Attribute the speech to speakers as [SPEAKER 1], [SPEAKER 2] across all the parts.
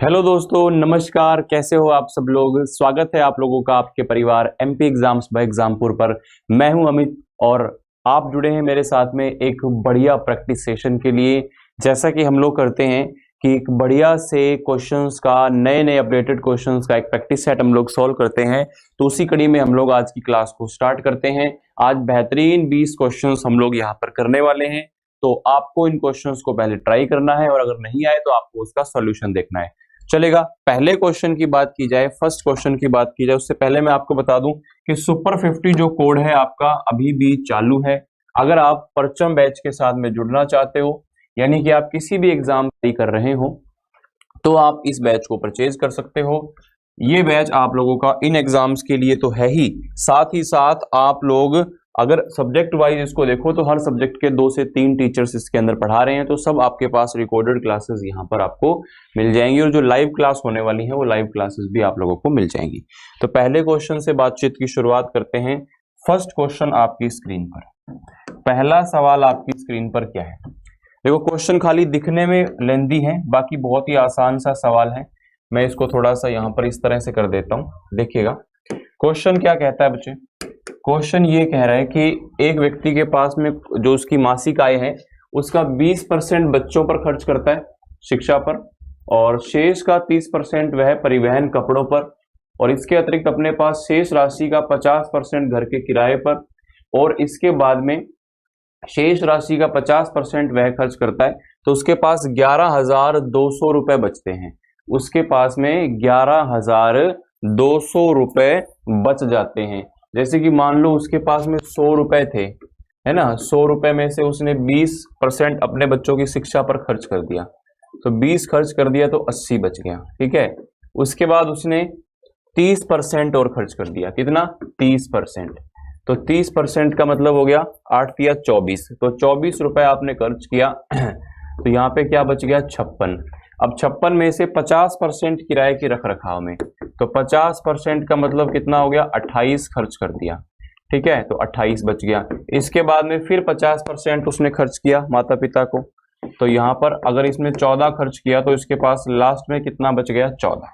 [SPEAKER 1] Hello दोस्तों, नमस्कार। कैसे हो आप सब लोग। स्वागत है आप लोगों का आपके परिवार एमपी एग्जाम्स बाय एग्जामपुर पर। मैं हूं अमित और आप जुड़े हैं मेरे साथ में एक बढ़िया प्रैक्टिस सेशन के लिए। जैसा कि हम लोग करते हैं कि एक बढ़िया से क्वेश्चंस का, नए नए अपडेटेड क्वेश्चंस का एक प्रैक्टिस सेट हम लोग सॉल्व करते हैं। तो उसी कड़ी में हम लोग आज की क्लास को स्टार्ट करते हैं। आज बेहतरीन 20 क्वेश्चंस हम लोग यहाँ पर करने वाले हैं। तो आपको इन क्वेश्चंस को पहले ट्राई करना है और अगर नहीं आए तो आपको उसका सॉल्यूशन देखना है। चलेगा। पहले क्वेश्चन की बात की जाए, फर्स्ट क्वेश्चन की बात की जाए, उससे पहले मैं आपको बता दूं कि सुपर 50 जो कोड है आपका अभी भी चालू है। अगर आप परचम बैच के साथ में जुड़ना चाहते हो, यानी कि आप किसी भी एग्जाम तैयारी कर रहे हो, तो आप इस बैच को परचेज कर सकते हो। ये बैच आप लोगों का इन एग्जाम्स के लिए तो है ही साथ आप लोग अगर सब्जेक्ट वाइज इसको देखो तो हर सब्जेक्ट के 2 से 3 टीचर्स इसके अंदर पढ़ा रहे हैं। तो सब आपके पास रिकॉर्डेड क्लासेस यहाँ पर आपको मिल जाएंगी और जो लाइव क्लास होने वाली है वो लाइव क्लासेस भी आप लोगों को मिल जाएंगी। तो पहले क्वेश्चन से बातचीत की शुरुआत करते हैं। फर्स्ट क्वेश्चन आपकी स्क्रीन पर, पहला सवाल आपकी स्क्रीन पर क्या है। देखो, क्वेश्चन खाली दिखने में लेंदी है, बाकी बहुत ही आसान सा सवाल है। मैं इसको थोड़ा सा यहाँ पर इस तरह से कर देता हूँ, देखिएगा। क्वेश्चन क्या कहता है बच्चे। क्वेश्चन ये कह रहा है कि एक व्यक्ति के पास में जो उसकी मासिक आय है उसका 20% बच्चों पर खर्च करता है, शिक्षा पर, और शेष का 30% वह परिवहन, कपड़ों पर, और इसके अतिरिक्त अपने पास शेष राशि का 50% घर के किराए पर, और इसके बाद में शेष राशि का 50% वह खर्च करता है। तो उसके पास 11,200 रुपए बचते हैं। उसके पास में 11,200 रुपए बच जाते हैं। जैसे कि मान लो उसके पास में 100 रुपए थे, है ना। 100 रुपए में से उसने 20% अपने बच्चों की शिक्षा पर खर्च कर दिया, तो 20 खर्च कर दिया तो 80 बच गया, ठीक है। उसके बाद उसने 30% और खर्च कर दिया। कितना? 30%। तो 30% का मतलब हो गया 8 या 24, तो 24 रुपए आपने खर्च किया। तो यहाँ पे क्या बच गया? 56। अब 56 में से 50% किराए के रख रखाव में, तो 50% का मतलब कितना हो गया? 28 खर्च कर दिया, ठीक है। तो 28 बच गया। इसके बाद में फिर 50% उसने खर्च किया माता पिता को, तो यहाँ पर अगर इसमें 14 खर्च किया तो इसके पास लास्ट में कितना बच गया? 14,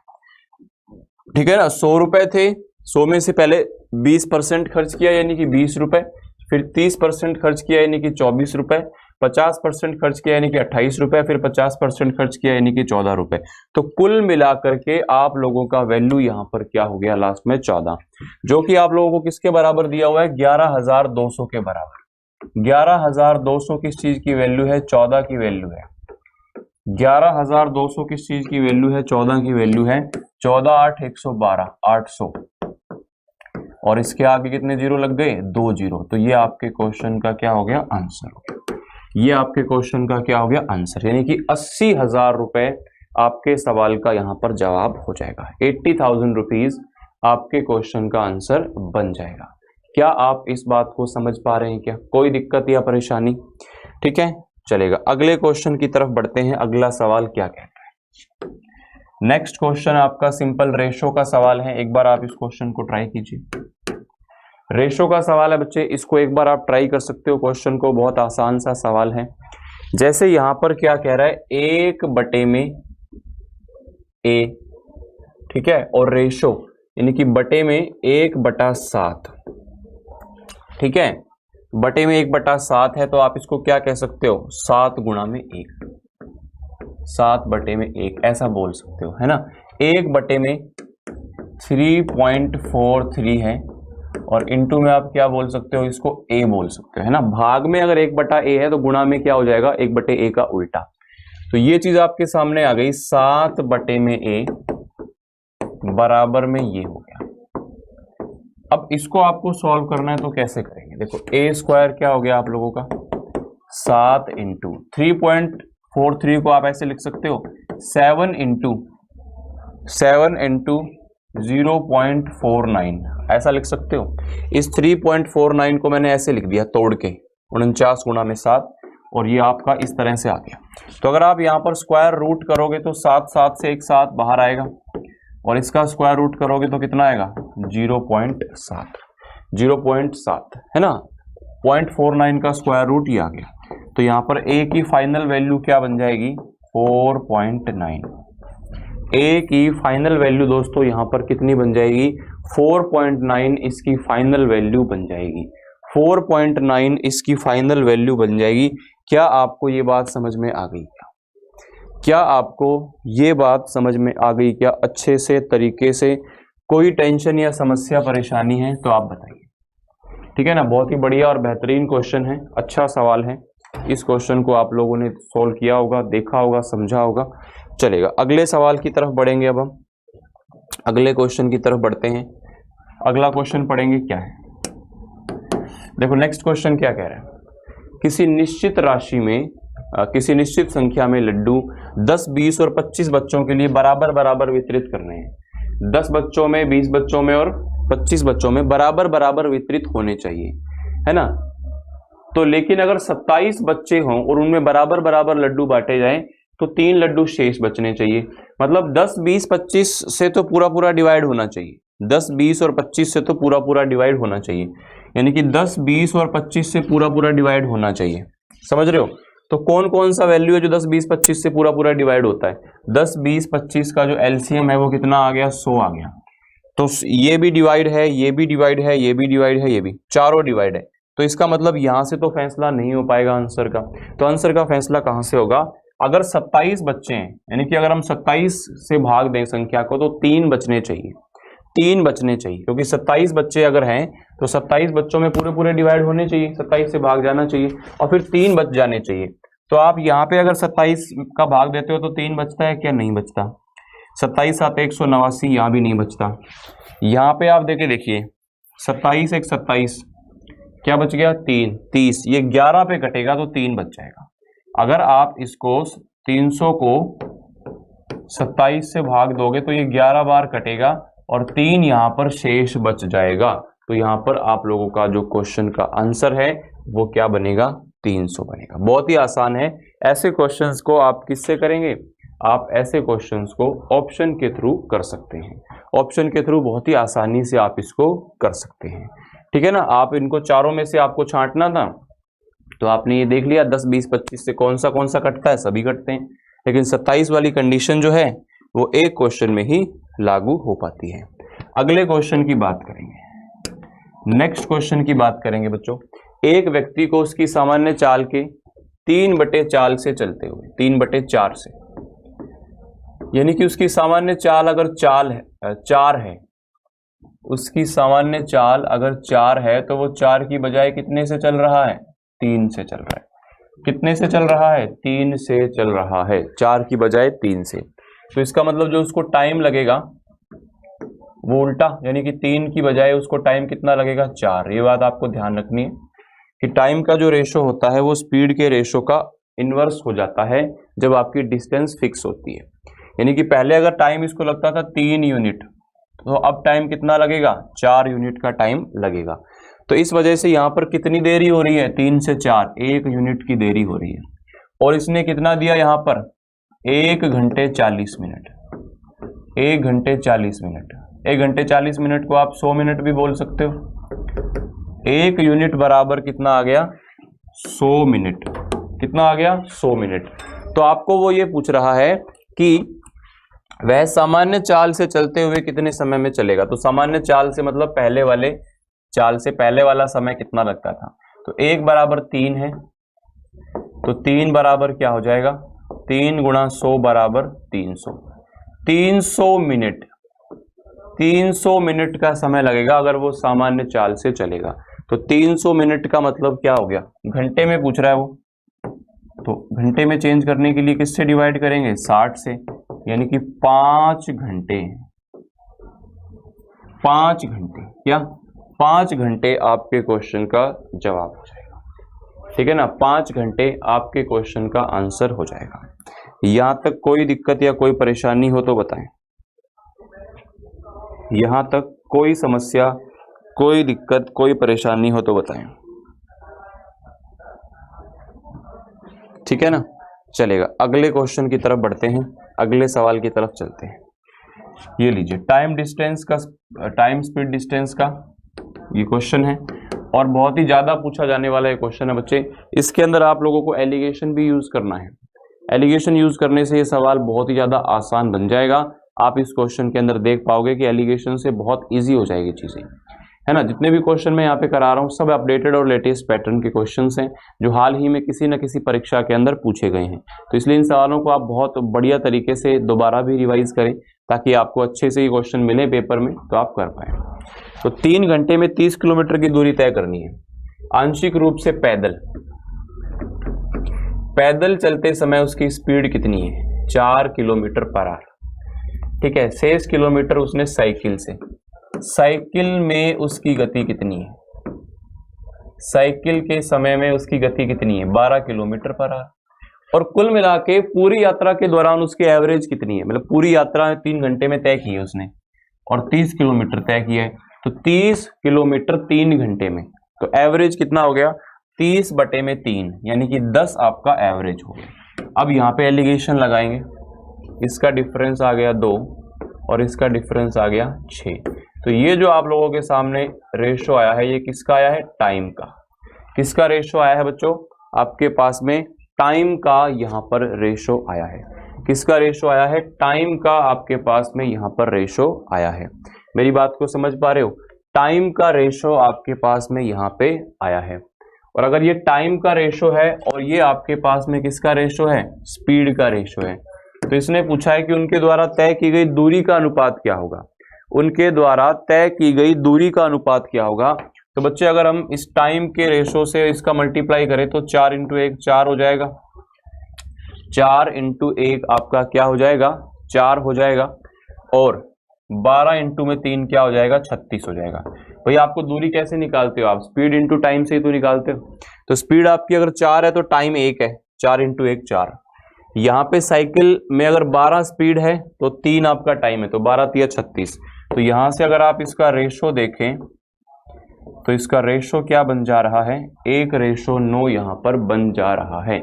[SPEAKER 1] ठीक है ना। 100 रुपए थे, 100 में से पहले 20% खर्च किया यानी कि 20 रुपए, फिर 30% खर्च किया यानी कि 24 रुपए, 50% खर्च किया यानी कि 28 रुपए, फिर 50% खर्च किया यानी कि 14 रुपए। तो कुल मिलाकर के आप लोगों का वैल्यू यहाँ पर क्या हो गया? लास्ट में 14, जो कि आप लोगों को किसके बराबर दिया हुआ है? 11,200 के बराबर। 11,200 किस चीज की वैल्यू है? 14 की वैल्यू है। 11,200 किस चीज की वैल्यू है? 14 की वैल्यू है। 14 8 112, 800, और इसके आगे कितने जीरो लग गए? 2 जीरो। तो ये आपके क्वेश्चन का क्या हो गया? आंसर हो गया। ये आपके क्वेश्चन का क्या हो गया? आंसर, यानी कि 80,000 रुपए आपके सवाल का यहाँ पर जवाब हो जाएगा। 80,000 रुपीज आपके क्वेश्चन का आंसर बन जाएगा। क्या आप इस बात को समझ पा रहे हैं? क्या कोई दिक्कत या परेशानी? ठीक है, चलेगा। अगले क्वेश्चन की तरफ बढ़ते हैं। अगला सवाल क्या कहता है। नेक्स्ट क्वेश्चन आपका सिंपल रेशो का सवाल है। एक बार आप इस क्वेश्चन को ट्राई कीजिए। रेशो का सवाल है बच्चे, इसको एक बार आप ट्राई कर सकते हो क्वेश्चन को, बहुत आसान सा सवाल है। जैसे यहां पर क्या कह रहा है? 1/a, ठीक है, और रेशो यानी कि बटे में 1/7, ठीक है। बटे में 1/7 है तो आप इसको क्या कह सकते हो? 7 गुणा में 1, 7/1 ऐसा बोल सकते हो, है ना। 1/में 3.43 है, और इनटू में आप क्या बोल सकते हो? इसको a बोल सकते हो, है ना। भाग में अगर 1/a है तो गुणा में क्या हो जाएगा? 1/a का उल्टा। तो ये चीज आपके सामने आ गई। 7/a बराबर में ये हो गया। अब इसको आपको सॉल्व करना है तो कैसे करेंगे? देखो, a² क्या हो गया आप लोगों का? 7 इंटू 3.43 को आप ऐसे लिख सकते हो 7 इंटू 0.49, ऐसा लिख सकते हो। इस 3.49 को मैंने ऐसे लिख दिया तोड़ के, 49 गुणा में 7, और ये आपका इस तरह से आ गया। तो अगर आप यहाँ पर स्क्वायर रूट करोगे तो 7 से एक 7 बाहर आएगा, और इसका स्क्वायर रूट करोगे तो कितना आएगा? 0.7, 0.7, है ना। 0.49 का स्क्वायर रूट ये आ गया। तो यहाँ पर a की फाइनल वैल्यू क्या बन जाएगी? 4.9। ए की फाइनल वैल्यू दोस्तों यहाँ पर कितनी बन जाएगी, 4.9 इसकी फाइनल वैल्यू बन जाएगी, 4.9 इसकी फाइनल वैल्यू बन जाएगी। क्या आपको ये बात समझ में आ गई क्या? क्या आपको ये बात समझ में आ गई क्या अच्छे से तरीके से? कोई टेंशन या समस्या परेशानी है तो आप बताइए, ठीक है ना। बहुत ही बढ़िया और बेहतरीन क्वेश्चन है, अच्छा सवाल है। इस क्वेश्चन को आप लोगों ने सॉल्व किया होगा, देखा होगा, समझा होगा। चलेगा, अगले सवाल की तरफ बढ़ेंगे। अब हम अगले क्वेश्चन की तरफ बढ़ते हैं। अगला क्वेश्चन पढ़ेंगे क्या है, देखो नेक्स्ट क्वेश्चन क्या कह रहा है। किसी निश्चित राशि में किसी निश्चित संख्या में लड्डू 10, 20 और 25 बच्चों के लिए बराबर बराबर वितरित करने हैं। 10 बच्चों में, 20 बच्चों में और 25 बच्चों में बराबर बराबर वितरित होने चाहिए, है ना। तो लेकिन अगर 27 बच्चे हों और उनमें बराबर बराबर लड्डू बांटे जाएं तो 3 लड्डू शेष बचने चाहिए। मतलब 10, 20, 25 से तो पूरा पूरा डिवाइड होना चाहिए, 10, 20 और 25 से तो पूरा पूरा डिवाइड होना चाहिए, यानी कि 10, 20 और 25 से पूरा पूरा डिवाइड होना चाहिए। समझ रहे हो? तो कौन कौन सा वैल्यू है जो 10, 20, 25 से पूरा पूरा डिवाइड होता है? 10, 20, 25 का जो एलसीएम है वो कितना आ गया? 100 आ गया। तो ये भी डिवाइड है, ये भी डिवाइड है, ये भी डिवाइड है, ये भी, चारों डिवाइड है। तो इसका मतलब यहां से तो फैसला नहीं हो पाएगा आंसर का। तो आंसर का फैसला कहां से होगा? अगर 27 बच्चे हैं, यानी कि अगर हम 27 से भाग दें संख्या को तो 3 बचने चाहिए, 3 बचने चाहिए, क्योंकि 27 बच्चे अगर हैं तो 27 बच्चों में पूरे पूरे डिवाइड होने चाहिए, 27 से भाग जाना चाहिए और फिर 3 बच जाने चाहिए। तो आप यहाँ पे अगर 27 का भाग देते हो तो 3 बचता है क्या? नहीं बचता। 27 7 189, यहाँ भी नहीं बचता। यहाँ पे आप देखे, देखिए 27 1 27, क्या बच गया? 3 30, ये 11 पे कटेगा तो 3 बच जाएगा। अगर आप इसको 300 को 27 से भाग दोगे तो ये 11 बार कटेगा और 3 यहाँ पर शेष बच जाएगा। तो यहाँ पर आप लोगों का जो क्वेश्चन का आंसर है वो क्या बनेगा? 300 बनेगा। बहुत ही आसान है। ऐसे क्वेश्चंस को आप किससे करेंगे? आप ऐसे क्वेश्चंस को ऑप्शन के थ्रू कर सकते हैं। ऑप्शन के थ्रू बहुत ही आसानी से आप इसको कर सकते हैं, ठीक है ना। आप इनको चारों में से आपको छांटना था तो आपने ये देख लिया 10, 20, 25 से कौन सा कटता है? सभी कटते हैं। लेकिन 27 वाली कंडीशन जो है वो एक क्वेश्चन में ही लागू हो पाती है। अगले क्वेश्चन की बात करेंगे, नेक्स्ट क्वेश्चन की बात करेंगे बच्चों। एक व्यक्ति को उसकी सामान्य चाल के 3/4 से चलते हुए, 3/4 से, यानी कि उसकी सामान्य चाल अगर 4 है, उसकी सामान्य चाल अगर 4 है तो वो 4 की बजाय कितने से चल रहा है? 3 से चल रहा है। कितने से चल रहा है? 3 से चल रहा है, 4 की बजाय 3 से। तो इसका मतलब जो उसको टाइम लगेगा वो उल्टा, यानी कि 3 की बजाय उसको टाइम कितना लगेगा? 4। ये बात आपको ध्यान रखनी है कि टाइम का जो रेशो होता है वो स्पीड के रेशो का इनवर्स हो जाता है जब आपकी डिस्टेंस फिक्स होती है। यानी कि पहले अगर टाइम इसको लगता था 3 यूनिट, तो अब टाइम कितना लगेगा? 4 यूनिट का टाइम लगेगा। तो इस वजह से यहाँ पर कितनी देरी हो रही है? 3 से 4, 1 यूनिट की देरी हो रही है। और इसने कितना दिया यहाँ पर? 1 घंटे 40 मिनट। 1 घंटे 40 मिनट। 1 घंटे 40 मिनट को आप 100 मिनट भी बोल सकते हो। 1 यूनिट बराबर कितना आ गया? 100 मिनट। कितना आ गया? 100 मिनट। तो आपको वो ये पूछ रहा है कि वह सामान्य चाल से चलते हुए कितने समय में चलेगा। तो सामान्य चाल से मतलब पहले वाले चाल से पहले वाला समय कितना लगता था। तो 1 बराबर 3 है, तो 3 बराबर क्या हो जाएगा? 3 गुणा 100 बराबर 300। 300 मिनट, 300 मिनट का समय लगेगा अगर वो सामान्य चाल से चलेगा। तो 300 मिनट का मतलब क्या हो गया? घंटे में पूछ रहा है वो, तो घंटे में चेंज करने के लिए किससे डिवाइड करेंगे? 60 से, यानी कि 5 घंटे। 5 घंटे क्या? 5 घंटे आपके क्वेश्चन का जवाब हो जाएगा, ठीक है ना। 5 घंटे आपके क्वेश्चन का आंसर हो जाएगा। यहां तक कोई दिक्कत या कोई परेशानी हो तो बताएं। यहां तक कोई समस्या, कोई दिक्कत, कोई परेशानी हो तो बताएं, ठीक है ना। चलेगा, अगले क्वेश्चन की तरफ बढ़ते हैं, अगले सवाल की तरफ चलते हैं। ये लीजिए, टाइम स्पीड डिस्टेंस का ये क्वेश्चन है और बहुत ही ज्यादा पूछा जाने वाला ये क्वेश्चन है बच्चे। इसके अंदर आप लोगों को एलिगेशन भी यूज करना है। एलिगेशन यूज करने से ये सवाल बहुत ही ज्यादा आसान बन जाएगा। आप इस क्वेश्चन के अंदर देख पाओगे कि एलिगेशन से बहुत ईजी हो जाएगी चीजें, है ना। जितने भी क्वेश्चन मैं यहाँ पे करा रहा हूँ सब अपडेटेड और लेटेस्ट पैटर्न के क्वेश्चंस हैं जो हाल ही में किसी न किसी परीक्षा के अंदर पूछे गए हैं। तो इसलिए इन सवालों को आप बहुत बढ़िया तरीके से दोबारा भी रिवाइज करें ताकि आपको अच्छे से ये क्वेश्चन मिले पेपर में तो आप कर पाए। तो 3 घंटे में 30 किलोमीटर की दूरी तय करनी है। आंशिक रूप से पैदल चलते समय उसकी स्पीड कितनी है? 4 किलोमीटर पर आवर। ठीक है, 6 किलोमीटर उसने साइकिल से, साइकिल में उसकी गति कितनी है? साइकिल के समय में उसकी गति कितनी है? 12 किलोमीटर पर आवर। और कुल मिला के पूरी यात्रा के दौरान उसकी एवरेज कितनी है? मतलब पूरी यात्रा 3 घंटे में तय की है उसने और 30 किलोमीटर तय किया है, तो 30 किलोमीटर 3 घंटे में, तो एवरेज कितना हो गया? 30/3 यानी कि 10 आपका एवरेज हो गया। अब यहाँ पे एलिगेशन लगाएंगे, इसका डिफरेंस आ गया 2 और इसका डिफरेंस आ गया 6। तो ये जो आप लोगों के सामने रेशो आया है ये किसका आया है? टाइम का। किसका रेशो आया है बच्चों? आपके पास में टाइम का यहाँ पर रेशो आया है। किसका रेशो आया है? टाइम का आपके पास में यहाँ पर रेशो आया है। मेरी बात को समझ पा रहे हो? टाइम का रेशो आपके पास में यहाँ पे आया है। और अगर ये टाइम का रेशो है और ये आपके पास में किसका रेशो है? स्पीड का रेशो है। तो इसने पूछा है कि उनके द्वारा तय की गई दूरी का अनुपात क्या होगा? उनके द्वारा तय की गई दूरी का अनुपात क्या होगा? तो बच्चे अगर हम इस टाइम के रेशो से इसका मल्टीप्लाई करें तो 4 × 1 4 हो जाएगा। 4 × 1 आपका क्या हो जाएगा? 4 हो जाएगा। और 12 × 3 क्या हो जाएगा? 36 हो जाएगा। भाई आपको दूरी कैसे निकालते हो आप? स्पीड इंटू टाइम से ही तो निकालते हो। तो स्पीड आपकी अगर 4 है तो टाइम 1 है, 4 × 1 4। यहाँ पे साइकिल में अगर 12 स्पीड है तो 3 आपका टाइम है, तो 12 × 3 = 36। तो यहां से अगर आप इसका रेशो देखें तो इसका रेशो क्या बन जा रहा है? 1:9 यहाँ पर बन जा रहा है।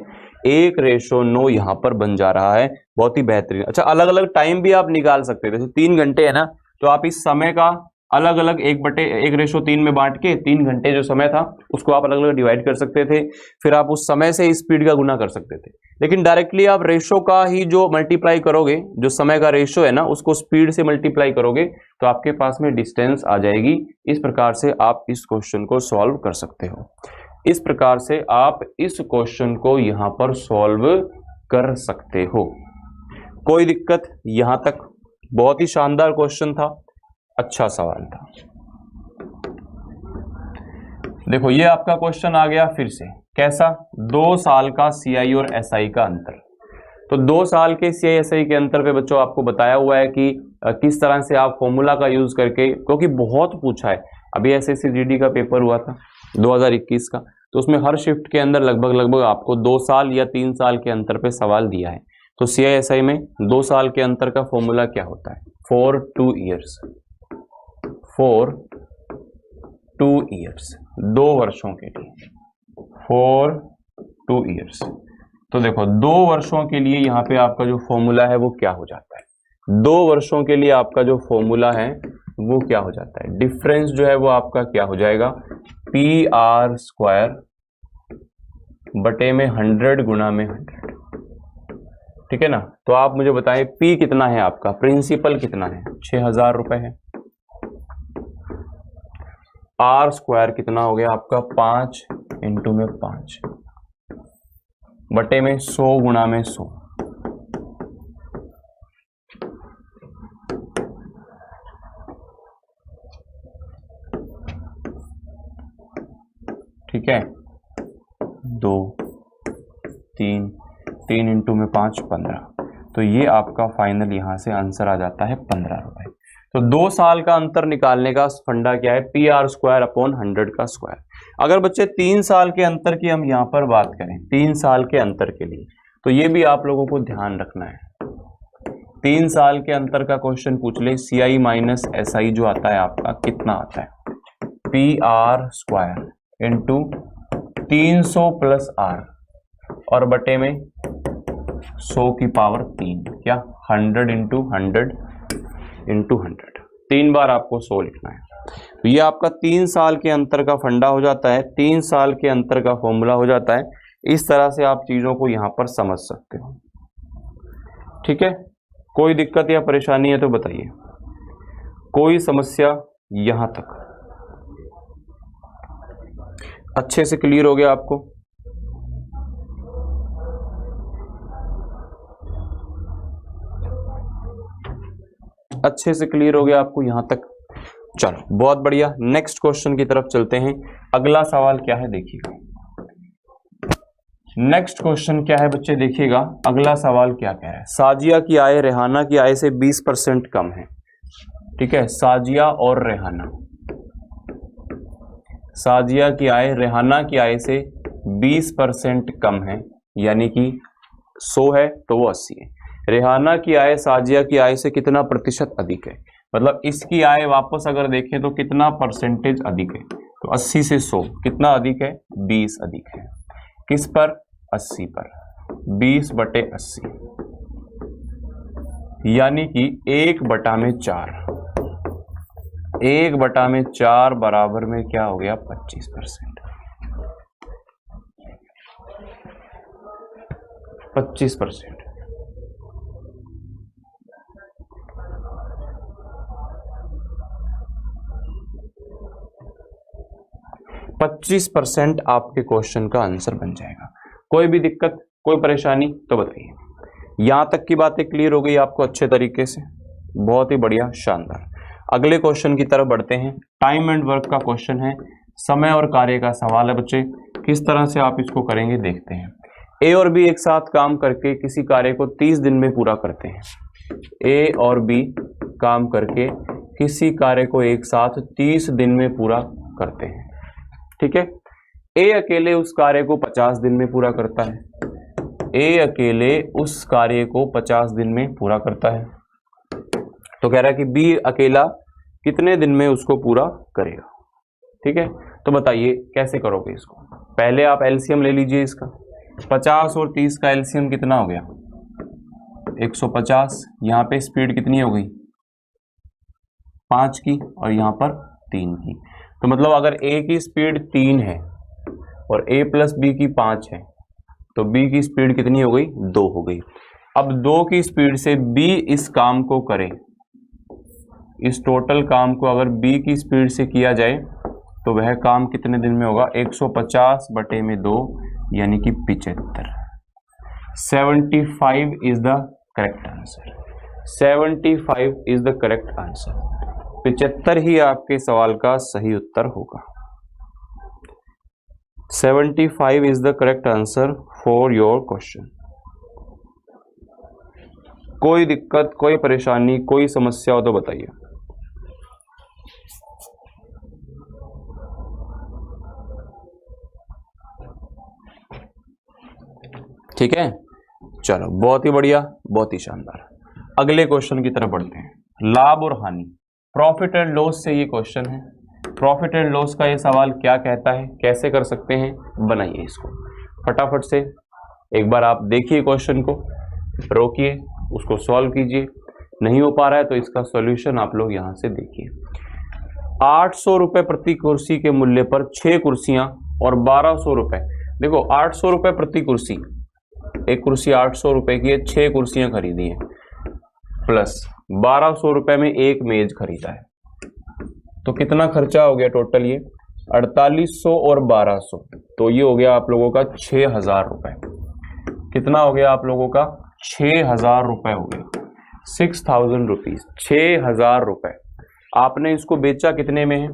[SPEAKER 1] 1:9 यहाँ पर बन जा रहा है। बहुत ही बेहतरीन। अच्छा, अलग अलग टाइम भी आप निकाल सकते हैं। जैसे 3 घंटे है ना, तो आप इस समय का अलग अलग 1/1:3 में बांट के 3 घंटे जो समय था उसको आप अलग अलग डिवाइड कर सकते थे। फिर आप उस समय से स्पीड का गुना कर सकते थे। लेकिन डायरेक्टली आप रेशो का ही जो मल्टीप्लाई करोगे, जो समय का रेशो है ना उसको स्पीड से मल्टीप्लाई करोगे तो आपके पास में डिस्टेंस आ जाएगी। इस प्रकार से आप इस क्वेश्चन को सॉल्व कर सकते हो। इस प्रकार से आप इस क्वेश्चन को यहां पर सॉल्व कर सकते हो। कोई दिक्कत यहां तक? बहुत ही शानदार क्वेश्चन था, अच्छा सवाल था। देखो ये आपका क्वेश्चन आ गया फिर से। कैसा? 2 साल का सीआई और एसआई का अंतर। तो 2 साल के सीआई एसआई के अंतर पे बच्चों आपको बताया हुआ है कि किस तरह से आप फॉर्मूला का यूज करके, क्योंकि बहुत पूछा है। अभी एसएससी जीडी का पेपर हुआ था 2021 का, तो उसमें हर शिफ्ट के अंदर लगभग आपको 2 साल या 3 साल के अंतर पे सवाल दिया है। तो सीआई एसआई में 2 साल के अंतर का फॉर्मूला क्या होता है? फॉर 2 ईयर्स, फॉर 2 ईयर्स, 2 वर्षों के लिए, फॉर 2 ईयर्स। तो देखो 2 वर्षों के लिए यहाँ पे आपका जो फॉर्मूला है वो क्या हो जाता है? 2 वर्षों के लिए आपका जो फॉर्मूला है वो क्या हो जाता है? डिफरेंस जो है वो आपका क्या हो जाएगा? PR² बटे में 100 गुणा में 100। ठीक है ना? तो आप मुझे बताएं P कितना है आपका? प्रिंसिपल कितना है? 6000 रुपए है। R² कितना हो गया आपका? 5 × 5 बटे में 100 गुणा में 100। ठीक है, 2 3 3 × 5 15। तो ये आपका फाइनल यहां से आंसर आ जाता है 15 रुपए। तो 2 साल का अंतर निकालने का फंडा क्या है? PR² / 100 का स्क्वायर। अगर बच्चे 3 साल के अंतर की हम यहाँ पर बात करें, 3 साल के अंतर के लिए, तो ये भी आप लोगों को ध्यान रखना है। 3 साल के अंतर का क्वेश्चन पूछ ले, CI - SI जो आता है आपका कितना आता है? PR² × 300 + R और बटे में 100 की पावर 3, क्या 100 × 100 × 100। 3 बार आपको 100 लिखना है। तो ये आपका 3 साल के अंतर का फंडा हो जाता है, 3 साल के अंतर का फॉर्मूला हो जाता है। इस तरह से आप चीजों को यहां पर समझ सकते हो। ठीक है, कोई दिक्कत या परेशानी है तो बताइए, कोई समस्या यहां तक अच्छे से क्लियर हो गया आपको? अच्छे से क्लियर हो गया आपको यहां तक? चलो बहुत बढ़िया, नेक्स्ट क्वेश्चन की तरफ चलते हैं। अगला सवाल क्या है देखिएगा, नेक्स्ट क्वेश्चन क्या है बच्चे देखिएगा, अगला सवाल क्या कह रहा है। साजिया की आय रेहाना की आय से 20% कम है। ठीक है, साजिया और रेहाना, साजिया की आय रेहाना की आय से 20% कम है, यानी कि 100 है तो वो 80 है। रेहाना की आय साजिया की आय से कितना प्रतिशत अधिक है, मतलब इसकी आय वापस अगर देखें तो कितना परसेंटेज अधिक है, तो 80 से 100 कितना अधिक है, 20 अधिक है। किस पर, 80 पर, 20/80, यानी कि 1/4, 1/4 बराबर में क्या हो गया, 25%, 25%। पच्चीस % आपके क्वेश्चन का आंसर बन जाएगा। कोई भी दिक्कत, कोई परेशानी तो बताइए। यहां तक की बातें क्लियर हो गई आपको अच्छे तरीके से? बहुत ही बढ़िया, शानदार। अगले क्वेश्चन की तरफ बढ़ते हैं। टाइम एंड वर्क का क्वेश्चन है, समय और कार्य का सवाल है बच्चे। किस तरह से आप इसको करेंगे देखते हैं। ए और बी एक साथ काम करके किसी कार्य को 30 दिन में पूरा करते हैं। ए और बी काम करके किसी कार्य को एक साथ 30 दिन में पूरा करते हैं। ठीक है, ए अकेले उस कार्य को 50 दिन में पूरा करता है। ए अकेले उस कार्य को 50 दिन में पूरा करता है, तो कह रहा है कि बी अकेला कितने दिन में उसको पूरा करेगा। ठीक है, तो बताइए कैसे करोगे इसको। पहले आप एलसीएम ले लीजिए इसका, 50 और 30 का एलसीएम कितना हो गया, 150। यहाँ पे स्पीड कितनी हो गई, 5 की, और यहाँ पर 3 की। तो मतलब अगर ए की स्पीड 3 है और ए प्लस बी की 5 है, तो बी की स्पीड कितनी हो गई, 2 हो गई। अब 2 की स्पीड से बी इस काम को करे, इस टोटल काम को अगर बी की स्पीड से किया जाए तो वह काम कितने दिन में होगा, 150/2 यानी कि 75। 75 is the correct answer, 75 is the correct answer. 75 ही आपके सवाल का सही उत्तर होगा। 75 is the correct answer for your question. कोई दिक्कत, कोई परेशानी, कोई समस्या हो तो बताइए। ठीक है, चलो बहुत ही बढ़िया, बहुत ही शानदार। अगले क्वेश्चन की तरफ बढ़ते हैं। लाभ और हानि, प्रॉफिट एंड लॉस से ये क्वेश्चन है। प्रॉफिट एंड लॉस का ये सवाल क्या कहता है, कैसे कर सकते हैं, बनाइए इसको फटाफट से। एक बार आप देखिए क्वेश्चन को, रोकिए, उसको सॉल्व कीजिए। नहीं हो पा रहा है तो इसका सॉल्यूशन आप लोग यहां से देखिए। 800 रुपए प्रति कुर्सी के मूल्य पर 6 कुर्सियां और 1200 रुपए, देखो 800 रुपए प्रति कुर्सी, एक कुर्सी 800 रुपए की है, 6 कुर्सियां खरीदी हैं, प्लस 1200 रुपए में एक मेज खरीदा है, तो कितना खर्चा हो गया टोटल, ये 4800 और 1200, तो ये हो गया आप लोगों का 6000 रुपए। कितना हो गया आप लोगों का, 6000 रुपए हो गया, 6000 रुपीज, 6000 रुपए। आपने इसको बेचा कितने में है,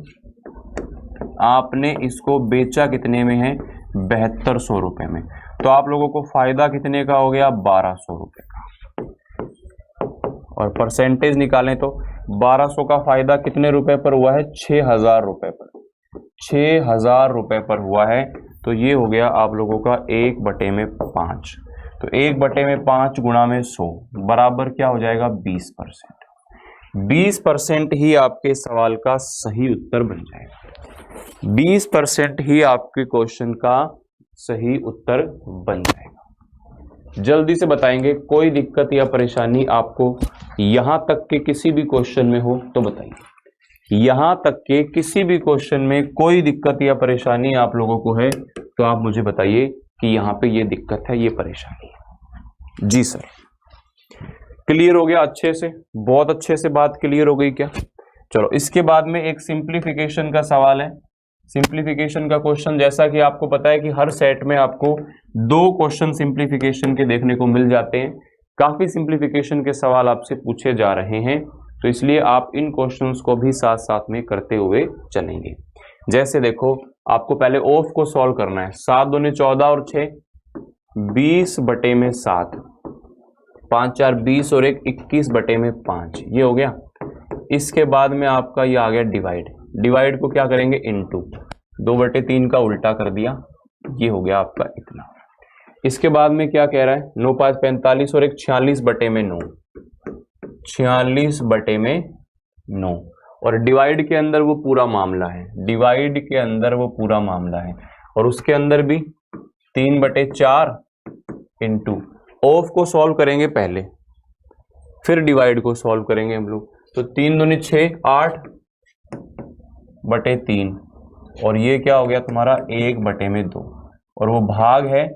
[SPEAKER 1] आपने इसको बेचा कितने में है, 7200 रुपए में। तो आप लोगों को फायदा कितने का हो गया, 1200 रुपए का। और परसेंटेज निकालें तो 1200 का फायदा कितने रुपए पर हुआ है, 6000 रुपए पर, 6000 रुपए पर हुआ है। तो ये हो गया आप लोगों का 1/5। तो 1/5 गुणा में 100 बराबर क्या हो जाएगा, 20%। 20% ही आपके सवाल का सही उत्तर बन जाएगा। 20% ही आपके क्वेश्चन का सही उत्तर बन जाएगा। जल्दी से बताएंगे, कोई दिक्कत या परेशानी आपको यहां तक के किसी भी क्वेश्चन में हो तो बताइए। यहां तक के किसी भी क्वेश्चन में कोई दिक्कत या परेशानी आप लोगों को है तो आप मुझे बताइए कि यहाँ पे ये दिक्कत है, ये परेशानी है। जी सर। क्लियर हो गया अच्छे से, बहुत अच्छे से बात क्लियर हो गई क्या? चलो इसके बाद में एक सिंप्लीफिकेशन का सवाल है। सिंप्लीफिकेशन का क्वेश्चन, जैसा कि आपको पता है कि हर सेट में आपको 2 क्वेश्चन सिंप्लीफिकेशन के देखने को मिल जाते हैं। काफी सिंप्लीफिकेशन के सवाल आपसे पूछे जा रहे हैं, तो इसलिए आप इन क्वेश्चंस को भी साथ साथ में करते हुए चलेंगे। जैसे देखो, आपको पहले ऑफ को सॉल्व करना है। 7 दूनी 14 और 6 20/7, 5 4 20 और 1 21/5, ये हो गया। इसके बाद में आपका ये आ गया डिवाइड। डिवाइड को क्या करेंगे? इनटू 2/3 का उल्टा कर दिया, ये हो गया आपका इतना। इसके बाद में क्या कह रहा है? 9 5 45 और 1 46/9, 46/9। और डिवाइड के अंदर वो पूरा मामला है, डिवाइड के अंदर वो पूरा मामला है। और उसके अंदर भी 3/4 इंटू ऑफ को सॉल्व करेंगे पहले, फिर डिवाइड को सॉल्व करेंगे हम लोग। तो 3 दूनी 6 8/3, और ये क्या हो गया तुम्हारा? 1/2। और वो भाग है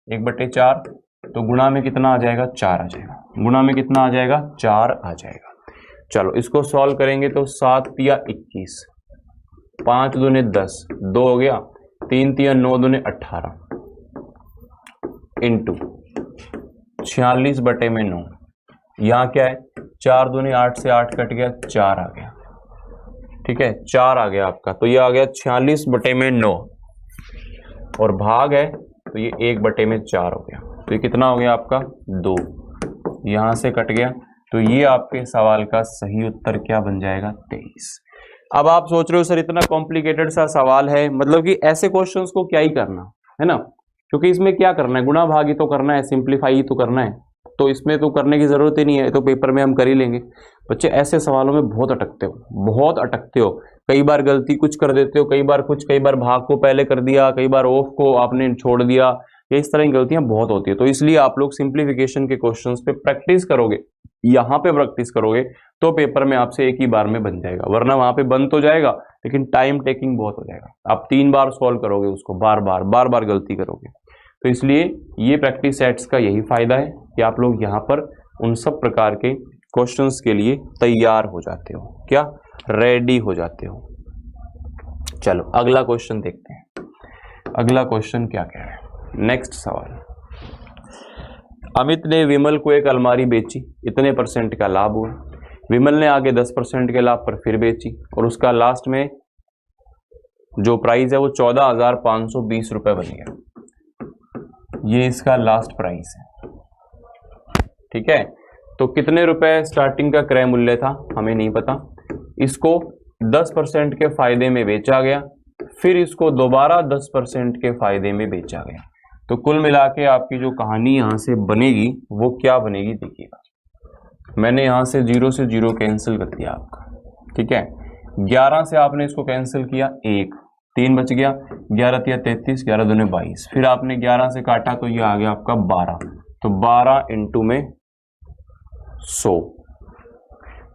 [SPEAKER 1] 1/4, तो गुणा में कितना आ जाएगा? 4 आ जाएगा। गुणा में कितना आ जाएगा? 4 आ जाएगा। चलो इसको सॉल्व करेंगे तो 7 तिया 21, 5 दूने 10, 2 हो गया, 3 तिया 9 दूने 18 इंटू 46/9। यहाँ क्या है? 4 दूने 8 से 8 कट गया, 4 आ गया। ठीक है, 4 आ गया आपका। तो ये आ गया 46/9, और भाग है तो ये 1/4 हो गया। तो ये कितना हो गया आपका? 2। यहां से कट गया, तो ये आपके सवाल का सही उत्तर क्या बन जाएगा? 23। अब आप सोच रहे हो सर इतना कॉम्प्लिकेटेड सा सवाल है, मतलब कि ऐसे क्वेश्चंस को क्या ही करना है ना, क्योंकि इसमें क्या करना है? गुणा भाग ही तो करना है, सिंप्लीफाई ही तो करना है, तो इसमें तो करने की जरूरत ही नहीं है, तो पेपर में हम कर ही लेंगे। बच्चे ऐसे सवालों में बहुत अटकते हो, बहुत अटकते हो। कई बार गलती कुछ कर देते हो, कई बार कुछ, कई बार भाग को पहले कर दिया, कई बार ऑफ को आपने छोड़ दिया, ये इस तरह की गलतियां बहुत होती है। तो इसलिए आप लोग सिंप्लीफिकेशन के क्वेश्चंस पे प्रैक्टिस करोगे, यहाँ पे प्रैक्टिस करोगे तो पेपर में आपसे एक ही बार में बन जाएगा, वरना वहां पे बन तो जाएगा लेकिन टाइम टेकिंग बहुत हो जाएगा। आप 3 बार सॉल्व करोगे उसको, बार बार गलती करोगे। तो इसलिए ये प्रैक्टिस सेट्स का यही फायदा है कि आप लोग यहाँ पर उन सब प्रकार के क्वेश्चंस के लिए तैयार हो जाते हो, क्या रेडी हो जाते हो। चलो अगला क्वेश्चन देखते हैं। अगला क्वेश्चन क्या कह रहा है? नेक्स्ट सवाल, अमित ने विमल को एक अलमारी बेची, इतने % का लाभ हुआ। विमल ने आगे 10% के लाभ पर फिर बेची और उसका लास्ट में जो प्राइस है वो 14,520 रुपए बन गया। ये इसका लास्ट प्राइस है, ठीक है। तो कितने रुपए स्टार्टिंग का क्रय मूल्य था हमें नहीं पता। इसको 10% के फायदे में बेचा गया, फिर इसको दोबारा 10% के फायदे में बेचा गया। तो कुल मिला के आपकी जो कहानी यहां से बनेगी वो क्या बनेगी देखिएगा। मैंने यहां से 0 से 0 कैंसिल कर दिया आपका, ठीक है। 11 से आपने इसको कैंसिल किया, 1 3 बच गया, 11 तिया 33, 11 दूने 22, फिर आपने 11 से काटा तो ये आ गया आपका 12। तो 12 इंटू में 100,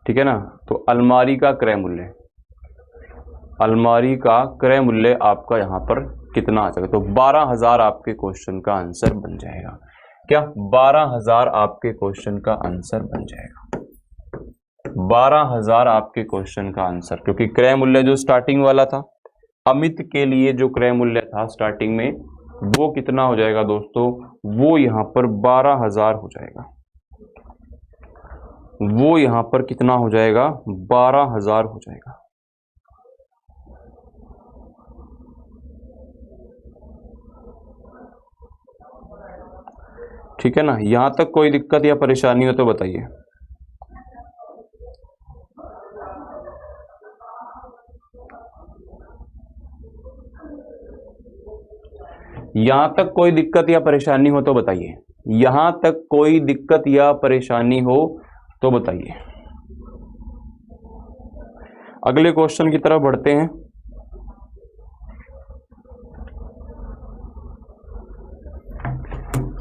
[SPEAKER 1] ठीक है ना। तो अलमारी का क्रय मूल्य, अलमारी का क्रय मूल्य आपका यहां पर कितना आ जाएगा? तो 12,000 आपके क्वेश्चन का आंसर बन जाएगा। क्या 12,000 आपके क्वेश्चन का आंसर बन जाएगा? 12,000 आपके क्वेश्चन का आंसर, क्योंकि क्रय मूल्य जो स्टार्टिंग वाला था, अमित के लिए जो क्रय मूल्य था स्टार्टिंग में, वो कितना हो जाएगा दोस्तों? वो यहां पर 12,000 हो जाएगा। वो यहां पर कितना हो जाएगा? 12,000 हो जाएगा। ठीक है ना। यहां तक कोई दिक्कत या परेशानी हो तो बताइए। यहां तक कोई दिक्कत या परेशानी हो तो बताइए। यहां तक कोई दिक्कत या परेशानी हो तो बताइए। अगले क्वेश्चन की तरफ बढ़ते हैं।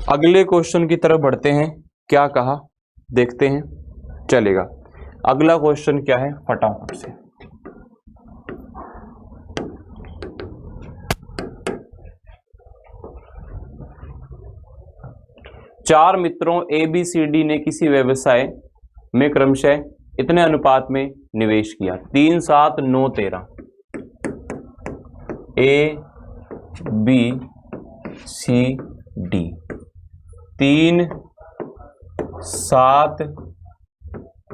[SPEAKER 1] अगले क्वेश्चन की तरफ बढ़ते हैं। क्या कहा देखते हैं, चलेगा। अगला क्वेश्चन क्या है फटाफट से। चार मित्रों ABCD ने किसी व्यवसाय में क्रमशः इतने अनुपात में निवेश किया। 3, 7, 9, 13। ABCD 3, 7,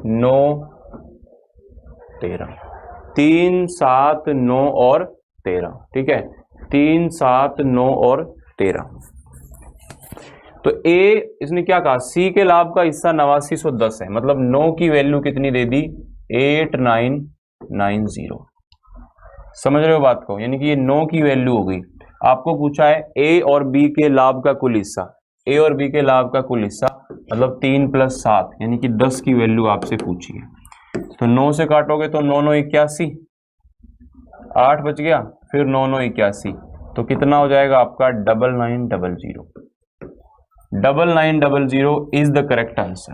[SPEAKER 1] 9, 13। 3, 7, 9 और 13। ठीक है, 3, 7, 9 और 13। तो ए इसने क्या कहा, सी के लाभ का हिस्सा 8910 है, मतलब 9 की वैल्यू कितनी दे दी, 8990। समझ रहे हो बात को, यानी कि ये 9 की वैल्यू हो गई। आपको पूछा है ए और बी के लाभ का कुल हिस्सा, ए और बी के लाभ का कुल हिस्सा मतलब 3 + 7 यानी कि 10 की वैल्यू आपसे पूछी है। तो 9 से काटोगे तो 9 9 81, 8 बच गया, फिर 9 9 81, तो कितना हो जाएगा आपका 9900। 9900 is the correct answer.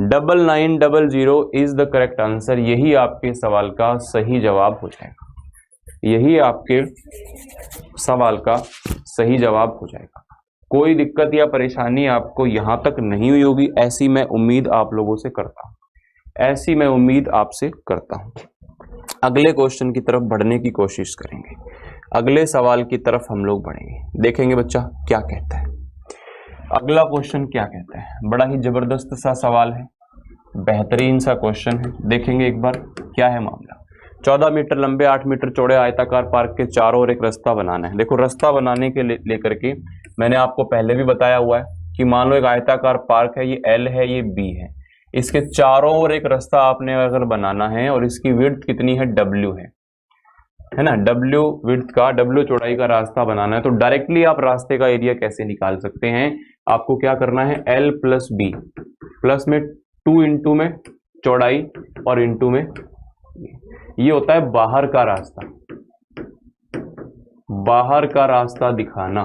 [SPEAKER 1] 9900 is the correct answer. यही आपके सवाल का सही जवाब हो जाएगा। यही आपके सवाल का सही जवाब हो जाएगा। कोई दिक्कत या परेशानी आपको यहां तक नहीं हुई होगी, ऐसी मैं उम्मीद आप लोगों से करता हूं। ऐसी मैं उम्मीद आपसे करता हूं। अगले क्वेश्चन की तरफ बढ़ने की कोशिश करेंगे। अगले सवाल की तरफ हम लोग बढ़ेंगे, देखेंगे बच्चा क्या कहता है। अगला क्वेश्चन क्या कहता है, बड़ा ही जबरदस्त सा सवाल है, बेहतरीन सा क्वेश्चन है। देखेंगे एक बार क्या है मामला। 14 मीटर लंबे 8 मीटर चौड़े आयताकार पार्क के चारों ओर एक रास्ता बनाना है। देखो रास्ता बनाने के लेकर के मैंने आपको पहले भी बताया हुआ है कि मान लो एक आयताकार पार्क है, ये L है, ये B है, इसके चारों ओर एक रास्ता आपने अगर बनाना है और इसकी विड्थ कितनी है, W है ना, W विड्थ का, W चौड़ाई का रास्ता बनाना है। तो डायरेक्टली आप रास्ते का एरिया कैसे निकाल सकते हैं, आपको क्या करना है, L + B प्लस में 2 इंटू में चौड़ाई और इंटू में, ये होता है बाहर का रास्ता। बाहर का रास्ता दिखाना,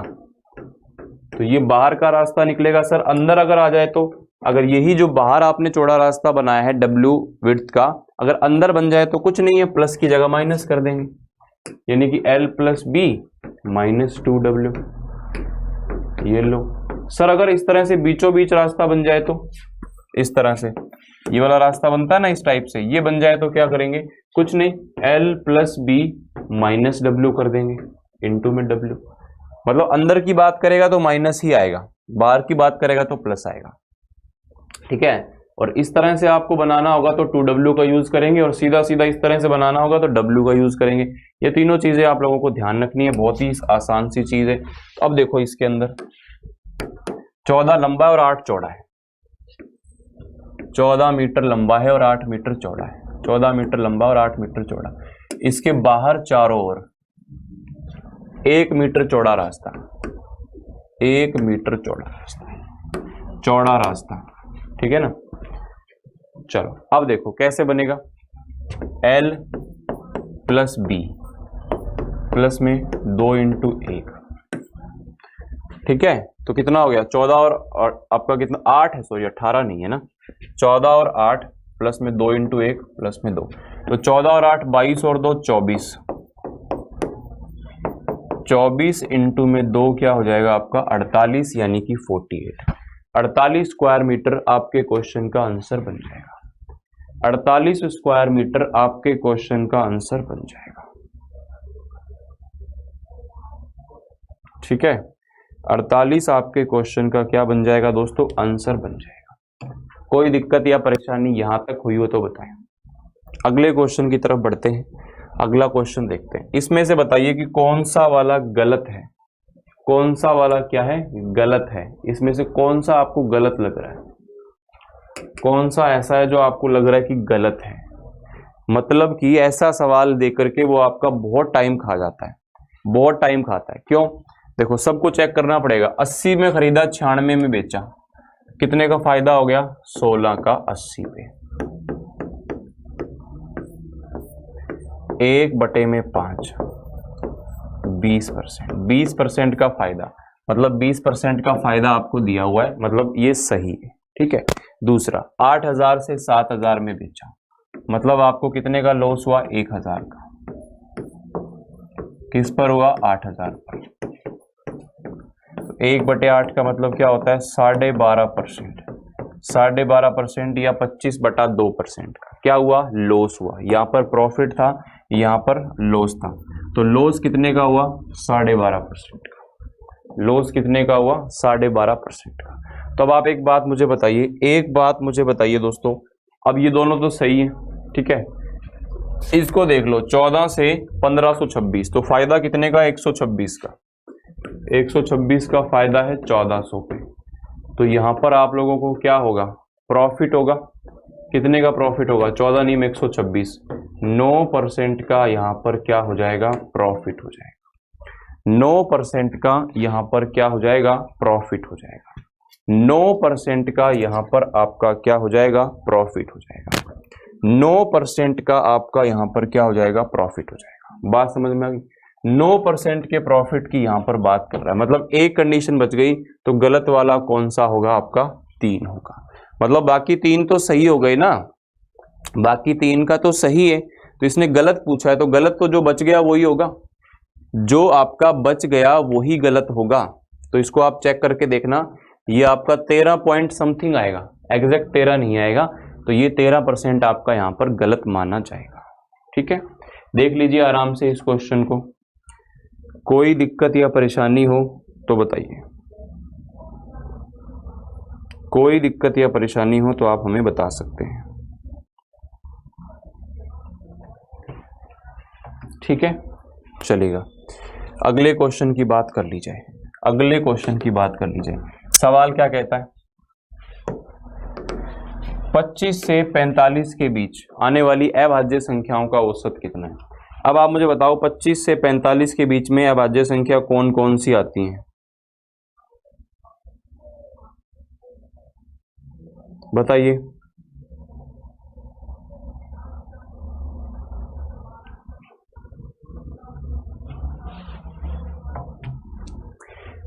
[SPEAKER 1] तो ये बाहर का रास्ता निकलेगा। सर अंदर अगर आ जाए तो, अगर यही जो बाहर आपने चौड़ा रास्ता बनाया है W विड्थ का, अगर अंदर बन जाए तो कुछ नहीं है, प्लस की जगह माइनस कर देंगे, यानी कि L + B - 2W। ये लो सर, अगर इस तरह से बीचों बीच रास्ता बन जाए तो, इस तरह से ये वाला रास्ता बनता है ना, इस टाइप से ये बन जाए तो क्या करेंगे, कुछ नहीं, L + B - W कर देंगे, इंटू में W। मतलब अंदर की बात करेगा तो माइनस ही आएगा, बाहर की बात करेगा तो प्लस आएगा। ठीक है, और इस तरह से आपको बनाना होगा तो 2W का यूज करेंगे, और सीधा सीधा इस तरह से बनाना होगा तो W का यूज करेंगे। ये तीनों चीजें आप लोगों को ध्यान रखनी है, बहुत ही आसान सी चीज है। तो अब देखो इसके अंदर 14 लंबा है और 8 चौड़ा है, 14 मीटर लंबा है और 8 मीटर चौड़ा है, 14 मीटर लंबा और 8 मीटर चौड़ा। इसके बाहर चारों ओर 1 मीटर चौड़ा रास्ता, 1 मीटर चौड़ा रास्ता, चौड़ा रास्ता। ठीक है ना, चलो अब देखो कैसे बनेगा, L + B प्लस में 2 इंटू 1। ठीक है, तो कितना हो गया, 14 और आपका कितना 8 है, सॉरी 18 नहीं है ना, 14 और 8 प्लस में 2 इंटू 1 प्लस में 2, तो 14 और 8 22 और 2 24, 24 इंटू में 2 क्या हो जाएगा आपका 48, यानी कि 48। 48 स्क्वायर मीटर आपके क्वेश्चन का आंसर बन जाएगा। 48 स्क्वायर मीटर आपके क्वेश्चन का आंसर बन जाएगा। ठीक है, 48 आपके क्वेश्चन का क्या बन जाएगा दोस्तों, आंसर बन जाएगा। कोई दिक्कत या परेशानी यहां तक हुई हो तो बताएं। अगले क्वेश्चन की तरफ बढ़ते हैं। अगला क्वेश्चन देखते हैं, इसमें से बताइए कि कौन सा वाला गलत है, कौन सा वाला क्या है, गलत है। इसमें से कौन सा आपको गलत लग रहा है, कौन सा ऐसा है जो आपको लग रहा है कि गलत है, मतलब कि ऐसा सवाल देकर के वो आपका बहुत टाइम खा जाता है, बहुत टाइम खाता है। क्यों, देखो सबको चेक करना पड़ेगा। 80 में खरीदा, 96 में बेचा, कितने का फायदा हो गया, 16 का 80 पे, 1/5, 20%, 20% का फायदा, मतलब 20% का फायदा आपको दिया हुआ है, मतलब ये सही है। ठीक है, दूसरा 8000 से 7000 में बेचा, मतलब आपको कितने का लॉस हुआ, 1000 का, किस पर हुआ, 8000 पर। 1/8 का मतलब क्या होता है 12.5%। 12.5% या 25/2% का क्या हुआ, लॉस हुआ। यहाँ पर प्रॉफिट था, यहाँ पर लॉस था, तो लॉस कितने का हुआ 12.5% का। लॉस कितने का हुआ 12.5% का। तो अब आप एक बात मुझे बताइए दोस्तों, अब ये दोनों तो सही है, ठीक है, इसको देख लो 14 से 1526, तो फायदा कितने का 126 का। 126 का फायदा है 1400 पे, तो यहां पर आप लोगों को क्या होगा, प्रॉफिट होगा। कितने का प्रॉफिट होगा, 14 नहीं में 126, 9% का यहां पर क्या हो जाएगा, प्रॉफिट हो जाएगा। 9% का यहां पर क्या हो जाएगा, प्रॉफिट हो जाएगा। 9% का यहां पर आपका क्या हो जाएगा, प्रॉफिट हो जाएगा। 9% का आपका यहां पर क्या हो जाएगा, प्रॉफिट हो जाएगा। बात समझ में आ गई। 9% के प्रॉफिट की यहां पर बात कर रहा है, मतलब एक कंडीशन बच गई, तो गलत वाला कौन सा होगा आपका, 3 होगा। मतलब बाकी 3 तो सही हो गए ना, बाकी 3 का तो सही है, तो इसने गलत पूछा है, तो गलत तो जो बच गया वही होगा, जो आपका बच गया वही गलत होगा। तो इसको आप चेक करके देखना, ये आपका 13 पॉइंट समथिंग आएगा, एग्जैक्ट 13 नहीं आएगा, तो ये 13% आपका यहां पर गलत माना जाएगा। ठीक है, देख लीजिए आराम से इस क्वेश्चन को, कोई दिक्कत या परेशानी हो तो बताइए, कोई दिक्कत या परेशानी हो तो आप हमें बता सकते हैं। ठीक है, चलेगा। अगले क्वेश्चन की बात कर ली जाए, अगले क्वेश्चन की बात कर ली जाए। सवाल क्या कहता है, 25 से 45 के बीच आने वाली अभाज्य संख्याओं का औसत कितना है। अब आप मुझे बताओ 25 से 45 के बीच में अभाज्य संख्या कौन कौन सी आती हैं, बताइए।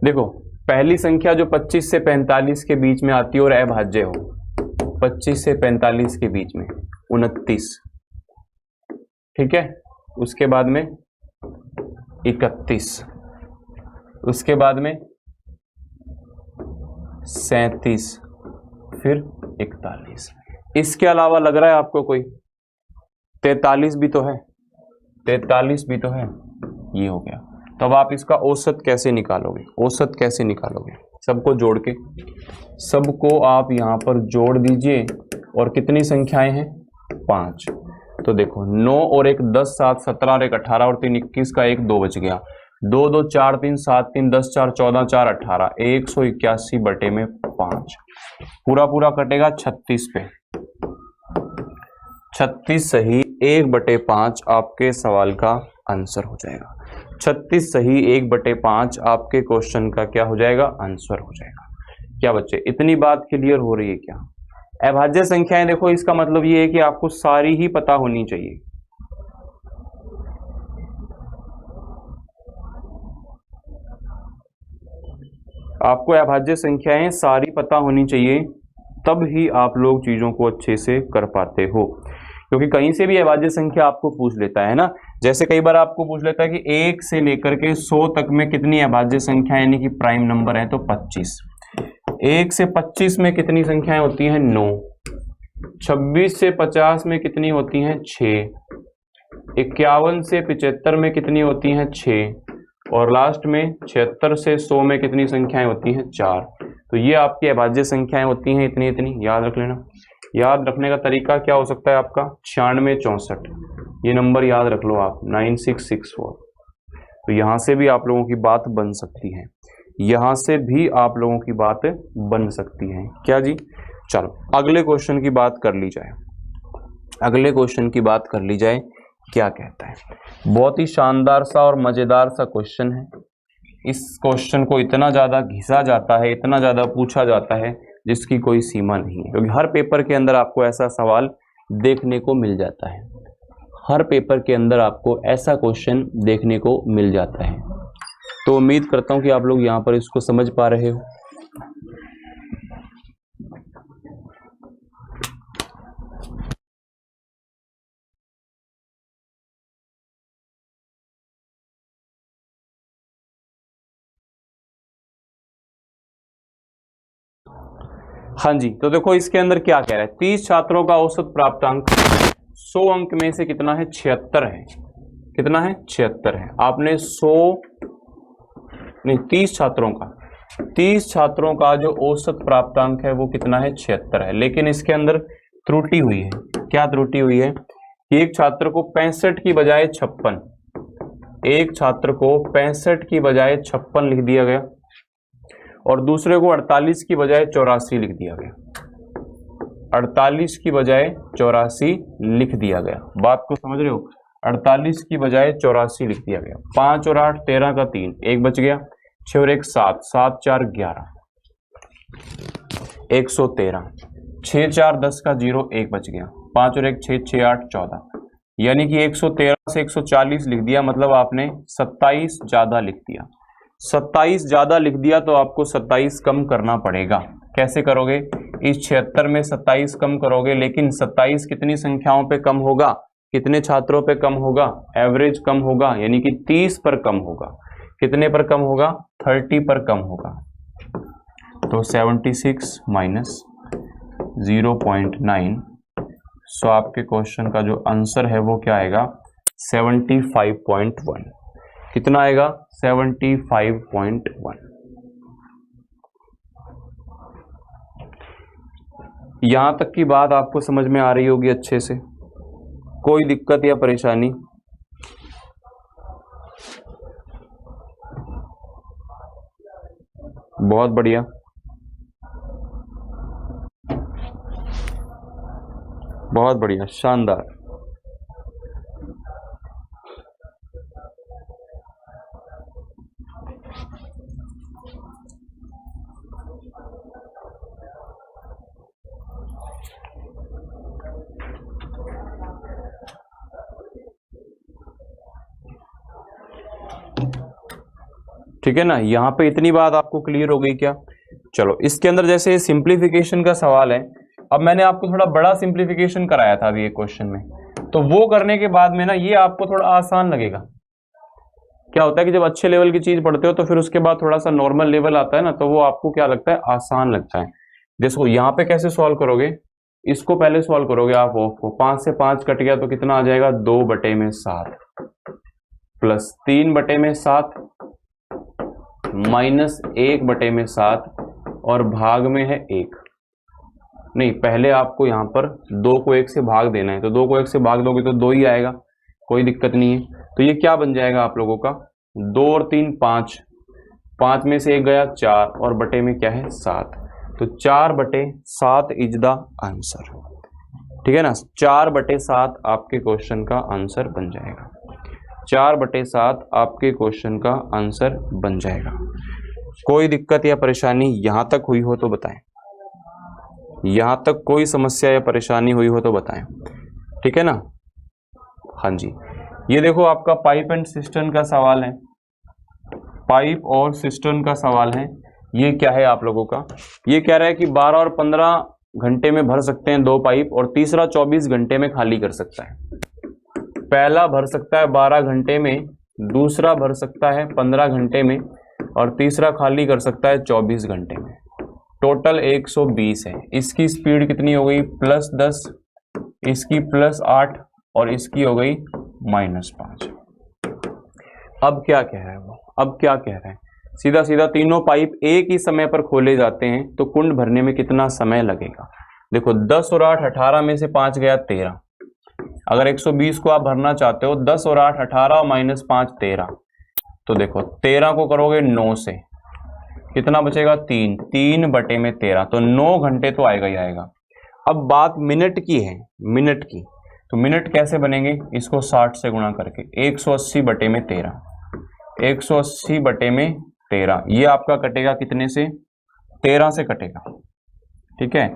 [SPEAKER 1] देखो, पहली संख्या जो 25 से 45 के बीच में आती है और अभाज्य हो, 25 से 45 के बीच में 29, ठीक है, उसके बाद में 31, उसके बाद में 37, फिर 41। इसके अलावा लग रहा है आपको कोई, 43 भी तो है, 43 भी तो है, ये हो गया। तो अब आप इसका औसत कैसे निकालोगे, औसत कैसे निकालोगे, सबको जोड़ के, सबको आप यहां पर जोड़ दीजिए, और कितनी संख्याएं हैं, 5। तो देखो 9 और 1 10, 7 17 और 1 18 और 3 21 का 1 2 बच गया, 2 2 4 3 7 3 10 4 14 4 18, 181 बटे में 5, पूरा पूरा कटेगा 36 पे, 36 सही 1/5 आपके सवाल का आंसर हो जाएगा। 36 सही 1/5 आपके क्वेश्चन का क्या हो जाएगा, आंसर हो जाएगा। क्या बच्चे इतनी बात क्लियर हो रही है क्या। अभाज्य संख्याएं देखो, इसका मतलब ये है कि आपको सारी ही पता होनी चाहिए। आपको अभाज्य संख्याएं सारी पता होनी चाहिए, तब ही आप लोग चीजों को अच्छे से कर पाते हो, क्योंकि कहीं से भी अभाज्य संख्या आपको पूछ लेता है ना। जैसे कई बार आपको पूछ लेता है कि 1 से लेकर के 100 तक में कितनी अभाज्य संख्या यानी कि प्राइम नंबर है, तो 25। 1 से 25 में कितनी संख्याएं होती हैं, 9। 26 से 50 में कितनी होती हैं, 6। 51 से 75 में कितनी होती हैं, 6। और लास्ट में 76 से 100 में कितनी संख्याएं होती हैं, 4। तो ये आपकी अभाज्य संख्याएं होती हैं इतनी इतनी, याद रख लेना। याद रखने का तरीका क्या हो सकता है आपका, 96 64, ये नंबर याद रख लो आप, 9664। तो यहां से भी आप लोगों की बात बन सकती है, यहां से भी आप लोगों की बात बन सकती है। क्या जी, चलो अगले क्वेश्चन की बात कर ली जाए, अगले क्वेश्चन की बात कर ली जाए। क्या कहता है, बहुत ही शानदार सा और मजेदार सा क्वेश्चन है। इस क्वेश्चन को इतना ज्यादा घिसा जाता है, इतना ज्यादा पूछा जाता है, जिसकी कोई सीमा नहीं है, क्योंकि हर पेपर के अंदर आपको ऐसा सवाल देखने को मिल जाता है, हर पेपर के अंदर आपको ऐसा क्वेश्चन देखने को मिल जाता है। तो उम्मीद करता हूं कि आप लोग यहां पर इसको समझ पा रहे हो। हाँ जी, तो देखो इसके अंदर क्या कह रहा है, 30 छात्रों का औसत प्राप्तांक 100 अंक में से कितना है, 76 है। कितना है, 76 है। आपने 30 छात्रों का जो औसत प्राप्तांक है वो कितना है, 76 है। लेकिन इसके अंदर त्रुटि हुई है। क्या त्रुटि हुई है कि एक छात्र को 65 की बजाय 56, एक छात्र को 65 की बजाय 56 लिख दिया गया और दूसरे को 48 की बजाय 84 लिख दिया गया। 48 की बजाय 84 लिख दिया गया। बात को समझ रहे हो, 48 की बजाय 84 लिख दिया गया। 5 और 8 13 का 3, 1 बच गया। 6 और 1 7, 7 4 11, 113। 6 4 10 का 0, 1 बच गया। 5 और 1 6, 6 8 14, यानी कि 113 से 140 लिख दिया, मतलब आपने 27 ज्यादा लिख दिया। 27 ज्यादा लिख दिया तो आपको 27 कम करना पड़ेगा। कैसे करोगे, इस 76 में 27 कम करोगे, लेकिन 27 कितनी संख्याओं पे कम होगा, कितने छात्रों पे कम होगा, एवरेज कम होगा, यानी कि 30 पर कम होगा। कितने पर कम होगा, 30 पर कम होगा। तो 76 माइनस 0.9, सो आपके क्वेश्चन का जो आंसर है वो क्या आएगा, 75.1। कितना आएगा, 75.1। यहां तक की बात आपको समझ में आ रही होगी अच्छे से, कोई दिक्कत या परेशानी? बहुत बढ़िया, बहुत बढ़िया, शानदार। ठीक है ना, यहां पे इतनी बात आपको क्लियर हो गई क्या? चलो, इसके अंदर जैसे सिंप्लीफिकेशन का सवाल है, अब मैंने आपको थोड़ा बड़ा सिंप्लीफिकेशन कराया था अभी एक क्वेश्चन में, तो वो करने के बाद में ना ये आपको थोड़ा आसान लगेगा। क्या होता है कि जब अच्छे लेवल की चीज पढ़ते हो तो फिर उसके बाद थोड़ा सा नॉर्मल लेवल आता है ना, तो वो आपको क्या लगता है, आसान लगता है। देखो यहाँ पे कैसे सॉल्व करोगे, इसको पहले सॉल्व करोगे आप ऑफ को। 5 से 5 कट गया तो कितना आ जाएगा, 2/7 प्लस 3/7 माइनस 1/7 और भाग में है 1। नहीं, पहले आपको यहाँ पर 2 को 1 से भाग देना है, तो 2 को 1 से भाग दोगे तो 2 ही आएगा, कोई दिक्कत नहीं है। तो ये क्या बन जाएगा आप लोगों का, 2 और 3 5, 5 में से 1 गया 4 और बटे में क्या है 7, तो 4/7 इज द आंसर। ठीक है ना, 4/7 आपके क्वेश्चन का आंसर बन जाएगा। 4/7 आपके क्वेश्चन का आंसर बन जाएगा। कोई दिक्कत या परेशानी यहां तक हुई हो तो बताएं, यहां तक कोई समस्या या परेशानी हुई हो तो बताएं। ठीक है ना, हाँ जी। ये देखो आपका पाइप एंड सिस्टर्न का सवाल है, पाइप और सिस्टर्न का सवाल है। ये क्या है आप लोगों का, ये कह रहा है कि 12 और 15 घंटे में भर सकते हैं 2 पाइप और तीसरा 24 घंटे में खाली कर सकता है। पहला भर सकता है 12 घंटे में, दूसरा भर सकता है 15 घंटे में और तीसरा खाली कर सकता है 24 घंटे में। टोटल 120 है। इसकी स्पीड कितनी हो गई, +10, इसकी +8 और इसकी हो गई -5। अब क्या कह रहा है वो, अब क्या कह रहा है, सीधा सीधा तीनों पाइप एक ही समय पर खोले जाते हैं तो कुंड भरने में कितना समय लगेगा। देखो 10 और 8 18 में से 5 गया 13। अगर 120 को आप भरना चाहते हो, 10 और 8 18 और -5 13, तो देखो 13 को करोगे 9 से, कितना बचेगा 3, 3/13, तो 9 घंटे तो आएगा ही आएगा। अब बात मिनट की है, मिनट की, तो मिनट कैसे बनेंगे, इसको 60 से गुणा करके 180/13, 180/13, ये आपका कटेगा कितने से, 13 से कटेगा। ठीक है,